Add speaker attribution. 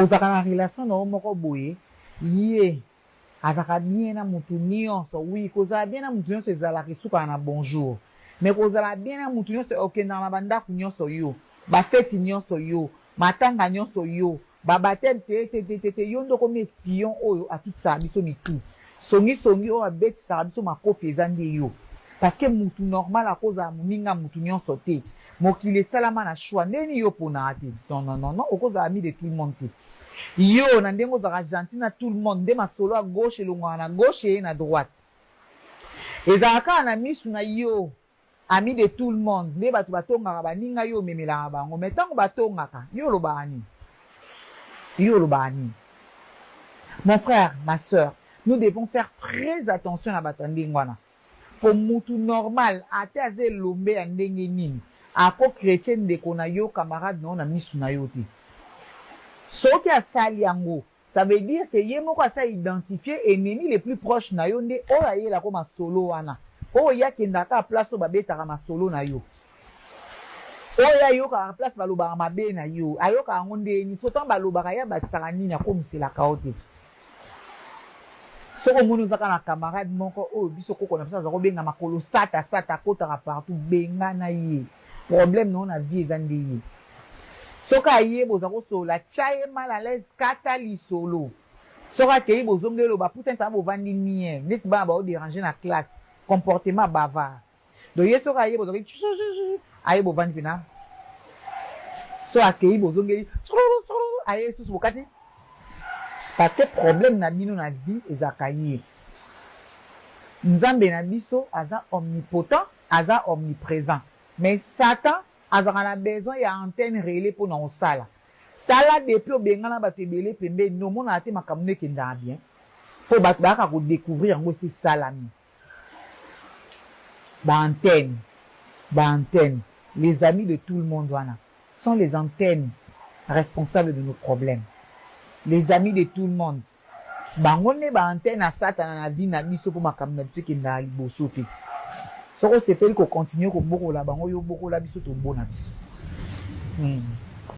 Speaker 1: ozaka na relation na moko boye ye azaka bien na mutu nyonso oui kozala bien na mutu nyonso ezalaka esukaka na bonjour mais kozala bien na mutu nyonso okendaka na bandako nyonso yo bafeti nyonso yo matanga nyonso yo babateme te yo nde okomi espion oyo atutisaka biso mitu songisongi oyo abetisaka biso makofi eza nde yo parce que mutu normal akozala moninga mutu nyonso te mokili esalama na shwa ndeni yo ponaka te non okozala ami de tout le monde te yo na ndenge ozalaka gentil na tout le monde nde masolo ya gauche elongwaka na gauche eye na droite ezalaka kaka na misu na yo ami de tout le monde nde bato batongaka baninga yo omemelaka bango me ntango batongaka yo olobaka nini yo olobaka nini mon frère ma soeur nous devons faire très attention na bato ya ndenge wana po mutu normal ate aza elombe ya ndenge nini ako chrétien ndeko na yo camarade na yo na misu na yo te soki asali yango ça veut dire que ye moko asa identifier ennemi les plus proches na yo nde oyo ayelako masolo wana oyo yakendaka a place oyo babetaka masolo na yo oyo ayokaka place balobaka mabe na yo ayokaka yango ndeni sotan balobaka ye abatisaka nini akomiselaka yo te soko omoni ozaka na camarade moko oyo biso koko na biso aza kobenga makolo sata akotaka partout benga na ye problème na yo na vie eza nde ye soki aye boza kosola tia ye mal à l'aise kata lisolo soki akei bozongi eloba pusa ntana bovandi nie neti bana baodérange na classe comportement bavard donc ye soki aye bozongi aye bovandi mpena so akei bozongeli aye susu bokati parce que problème na bino na vie ezalaka ye nzambe na biso aza omnipotent aza omniprésent mais satan azalaka na besoin ya antenne relais mpona osala tala depuis obengana bato ebele pembeni omonaka te makambo no ekendaka bien mpo bato bayaka kodécouvrir yango esi esalami baantenne les amis de tout le monde wana sont les antennes responsables de nos problèmes les amis de tout le monde bango nde baantenne ya satana na vie na biso mpo makambo na biso ekendaka liboso te soko sepeli kocontinue kobokola bango yo bokola biso tobona biso